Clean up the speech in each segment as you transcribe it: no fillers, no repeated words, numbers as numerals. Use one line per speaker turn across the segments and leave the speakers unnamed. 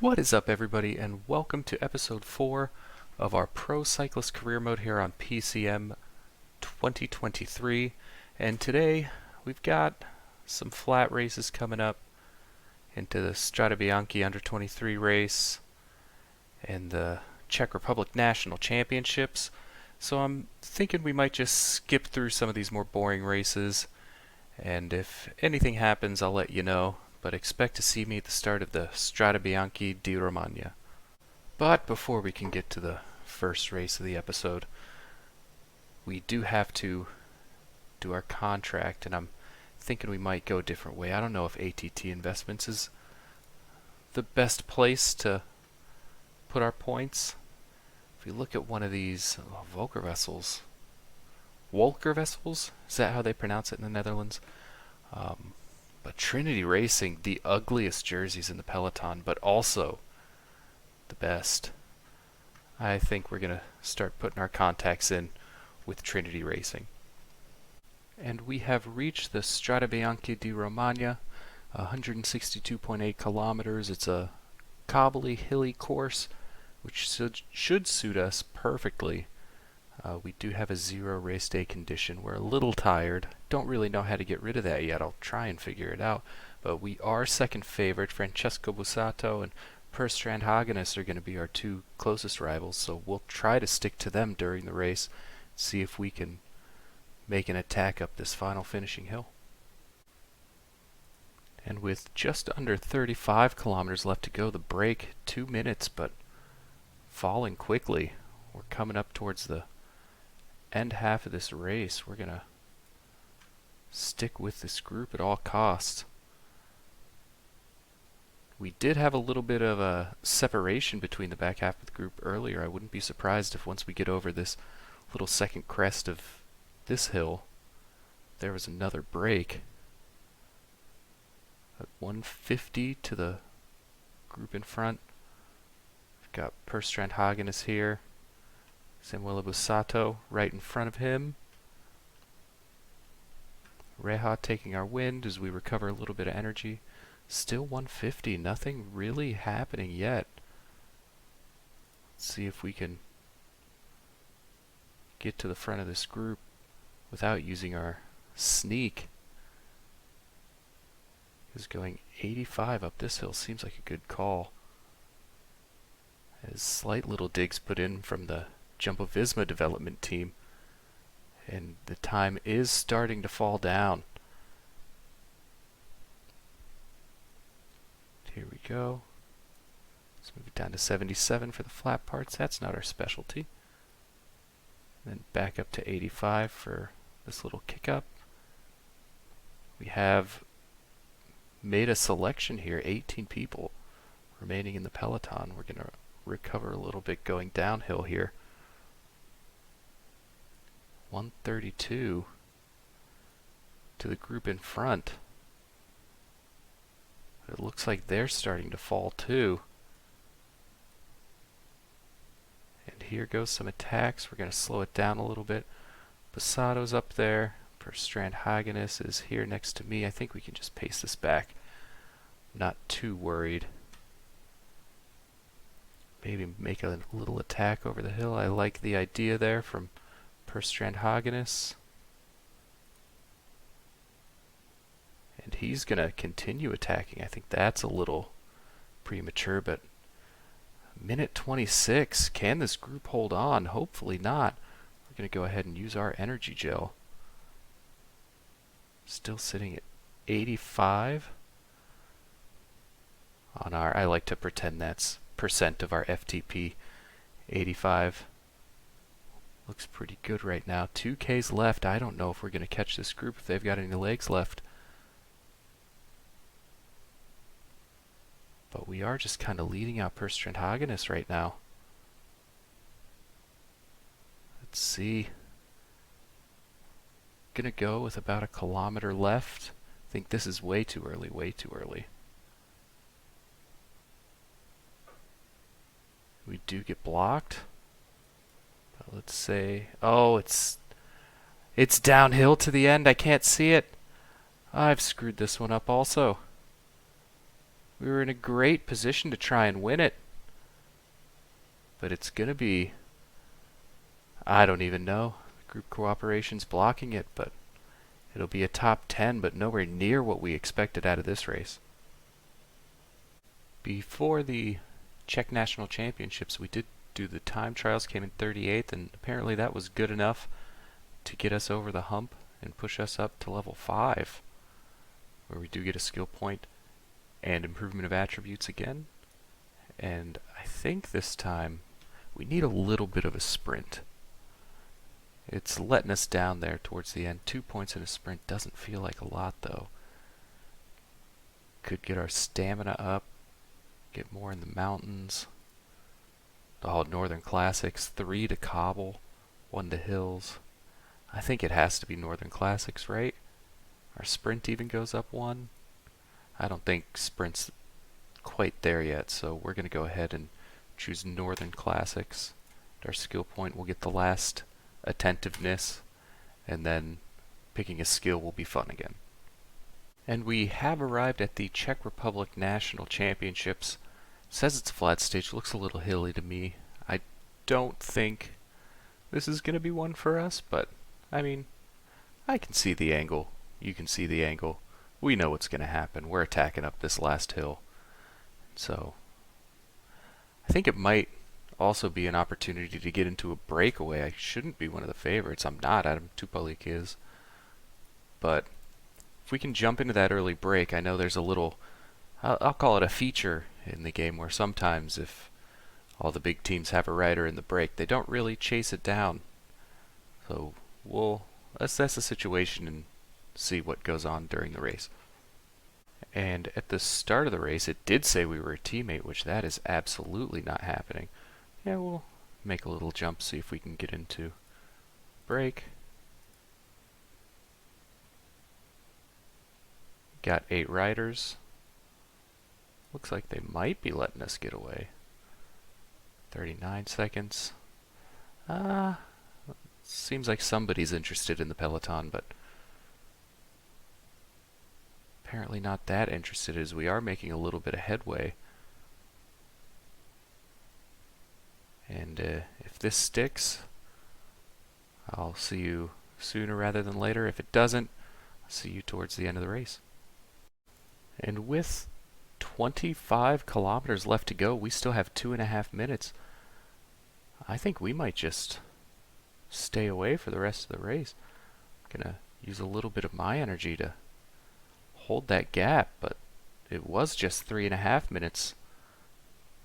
What is up, everybody, and welcome to episode 4 of our Pro Cyclist Career Mode here on PCM 2023. And today we've got some flat races coming up into the Strade Bianche under 23 race and the Czech Republic National Championships. So I'm thinking we might just skip through some of these more boring races, and if anything happens, I'll let you know. But expect to see me at the start of the Strade Bianche di Romagna. But before we can get to the first race of the episode, we do have to do our contract, and I'm thinking we might go a different way. I don't know if ATT Investments is the best place to put our points. If we look at one of these Volker vessels, is that how they pronounce it in the Netherlands? But Trinity Racing, the ugliest jerseys in the peloton, but also the best. I think we're going to start putting our contacts in with Trinity Racing. And we have reached the Strade Bianche di Romagna, 162.8 kilometers. It's a cobbly, hilly course, which should suit us perfectly. We do have a 0 race day condition. We're a little tired. Don't really know how to get rid of that yet. I'll try and figure it out. But we are second favorite. Francesco Bussato and Per Strand Hagenes are going to be our two closest rivals, so we'll try to stick to them during the race, see if we can make an attack up this final finishing hill. And with just under 35 kilometers left to go, the break 2 minutes, but falling quickly. We're coming up towards the end half of this race. We're going to stick with this group at all costs. We did have a little bit of a separation between the back half of the group earlier. I wouldn't be surprised if once we get over this little second crest of this hill, there was another break. At 150 to the group in front. We've got Per Strand Hagenes here. Samuele Bussato right in front of him. Reha taking our wind as we recover a little bit of energy. Still 150, nothing really happening yet. Let's see if we can get to the front of this group without using our sneak. Because going 85 up this hill seems like a good call. As slight little digs put in from the Jumbo Visma development team, and the time is starting to fall down. Here we go. Let's move it down to 77 for the flat parts. That's not our specialty. Then back up to 85 for this little kick up. We have made a selection here, 18 people remaining in the peloton. We're going to recover a little bit going downhill here. 132 to the group in front. But it looks like they're starting to fall too. And here goes some attacks. We're going to slow it down a little bit. Bussato's up there. Per Strand Hagenes is here next to me. I think we can just pace this back. Not too worried. Maybe make a little attack over the hill. I like the idea there from Per Strand Hagenes. And he's going to continue attacking. I think that's a little premature, but minute 26. Can this group hold on? Hopefully not. We're going to go ahead and use our energy gel. Still sitting at 85 on our, I like to pretend that's percent of our FTP. 85. Looks pretty good right now. 2Ks left. I don't know if we're going to catch this group if they've got any legs left. But we are just kind of leading out Per Strand Hagenes right now. Let's see. Gonna go with about a kilometer left. I think this is way too early, way too early. We do get blocked. Let's say, oh, it's downhill to the end. I can't see it. I've screwed this one up also. We were in a great position to try and win it. But it's going to be, I don't even know. Group cooperation's blocking it, but it'll be a top 10, but nowhere near what we expected out of this race. Before the Czech National Championships, we did do the time trials, came in 38th, and apparently that was good enough to get us over the hump and push us up to level 5, where we do get a skill point and improvement of attributes again. And I think this time we need a little bit of a sprint. It's letting us down there towards the end. 2 points in a sprint doesn't feel like a lot, though. Could get our stamina up, get more in the mountains. Oh, Northern Classics, 3 to cobble, 1 to hills. I think it has to be Northern Classics, right? Our sprint even goes up 1. I don't think sprint's quite there yet, so we're going to go ahead and choose Northern Classics. Our skill point will get the last attentiveness, and then picking a skill will be fun again. And we have arrived at the Czech Republic National Championships. Says it's a flat stage, looks a little hilly to me. I don't think this is going to be one for us, but I mean, I can see the angle. You can see the angle. We know what's going to happen. We're attacking up this last hill. So I think it might also be an opportunity to get into a breakaway. I shouldn't be one of the favorites. I'm not. Adam Tupalik is. But if we can jump into that early break, I know there's a little, I'll call it a feature in the game, where sometimes if all the big teams have a rider in the break, they don't really chase it down. So we'll assess the situation and see what goes on during the race. And at the start of the race, it did say we were a teammate, which that is absolutely not happening. Yeah, we'll make a little jump, see if we can get into break. Got 8 riders. Looks like they might be letting us get away. 39 seconds. Seems like somebody's interested in the peloton, but apparently not that interested, as we are making a little bit of headway. And if this sticks, I'll see you sooner rather than later. If it doesn't, I'll see you towards the end of the race. And with 25 kilometers left to go, we still have 2.5 minutes. I think we might just stay away for the rest of the race. I'm gonna use a little bit of my energy to hold that gap, but it was just 3.5 minutes,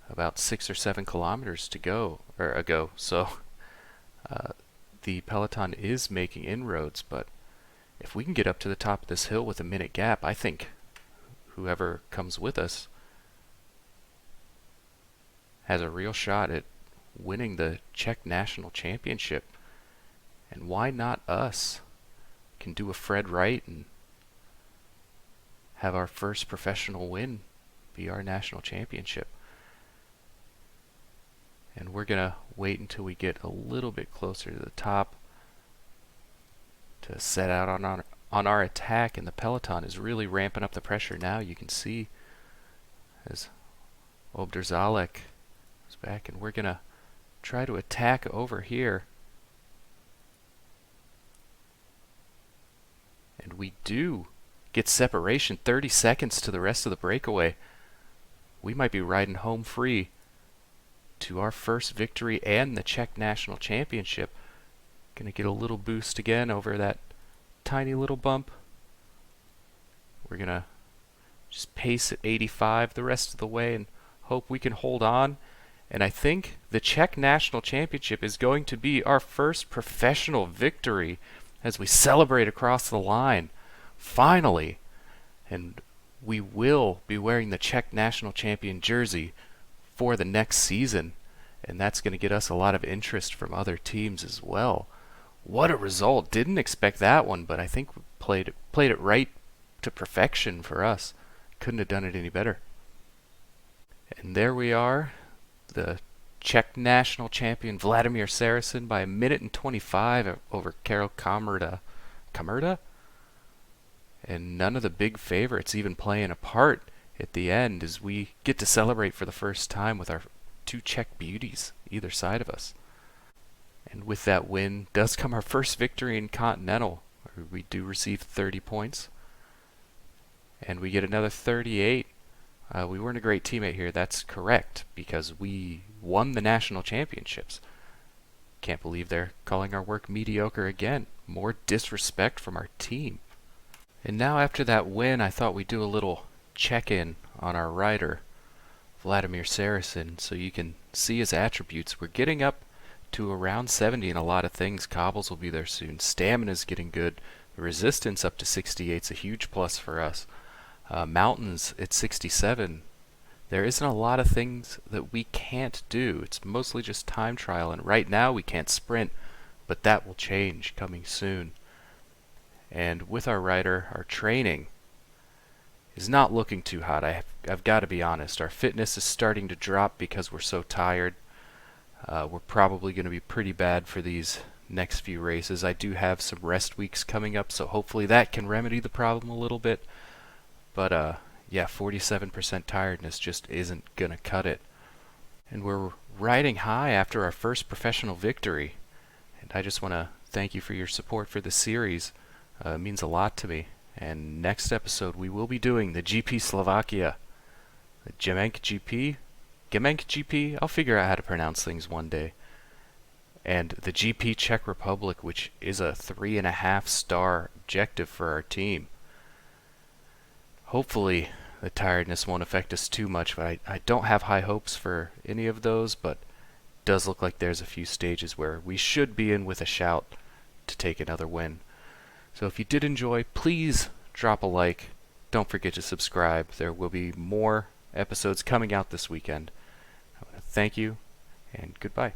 about 6 or 7 kilometers to go, so the peloton is making inroads. But if we can get up to the top of this hill with a minute gap, I think whoever comes with us has a real shot at winning the Czech National Championship. And why not us? Can do a Fred Wright and have our first professional win be our national championship. And we're gonna wait until we get a little bit closer to the top to set out on our attack, and the peloton is really ramping up the pressure now. You can see as Obdrzalek is back, and we're gonna try to attack over here. And we do get separation, 30 seconds to the rest of the breakaway. We might be riding home free to our first victory and the Czech National Championship. Gonna get a little boost again over that tiny little bump. We're gonna just pace at 85 the rest of the way and hope we can hold on. And I think the Czech National Championship is going to be our first professional victory as we celebrate across the line. Finally. And we will be wearing the Czech National Champion jersey for the next season. And that's going to get us a lot of interest from other teams as well. What a result. Didn't expect that one, but I think we played it right to perfection for us. Couldn't have done it any better. And there we are, the Czech National Champion Vladimir Saracen by 1:25 over Karel Kamerda. Kamerda? And none of the big favorites even playing a part at the end as we get to celebrate for the first time with our two Czech beauties either side of us. And with that win does come our first victory in Continental, where we do receive 30 points. And we get another 38. We weren't a great teammate here, that's correct, because we won the national championships. Can't believe they're calling our work mediocre again. More disrespect from our team. And now after that win, I thought we'd do a little check-in on our rider, Vladimir Saracen, so you can see his attributes. We're getting up to around 70 in a lot of things. Cobbles will be there soon. Stamina's getting good. The resistance up to 68 is a huge plus for us. Mountains at 67. There isn't a lot of things that we can't do. It's mostly just time trial, and right now we can't sprint, but that will change coming soon. And with our rider, our training is not looking too hot. I've got to be honest. Our fitness is starting to drop because we're so tired. We're probably going to be pretty bad for these next few races. I do have some rest weeks coming up, so hopefully that can remedy the problem a little bit. But yeah, 47% tiredness just isn't going to cut it. And we're riding high after our first professional victory. And I just want to thank you for your support for the series. It means a lot to me. And next episode we will be doing the GP Slovakia, the Gemenk GP, I'll figure out how to pronounce things one day, and the GP Czech Republic, which is a 3.5-star objective for our team. Hopefully the tiredness won't affect us too much, but I don't have high hopes for any of those, but it does look like there's a few stages where we should be in with a shout to take another win. So if you did enjoy, please drop a like. Don't forget to subscribe. There will be more episodes coming out this weekend. I want to thank you, and goodbye.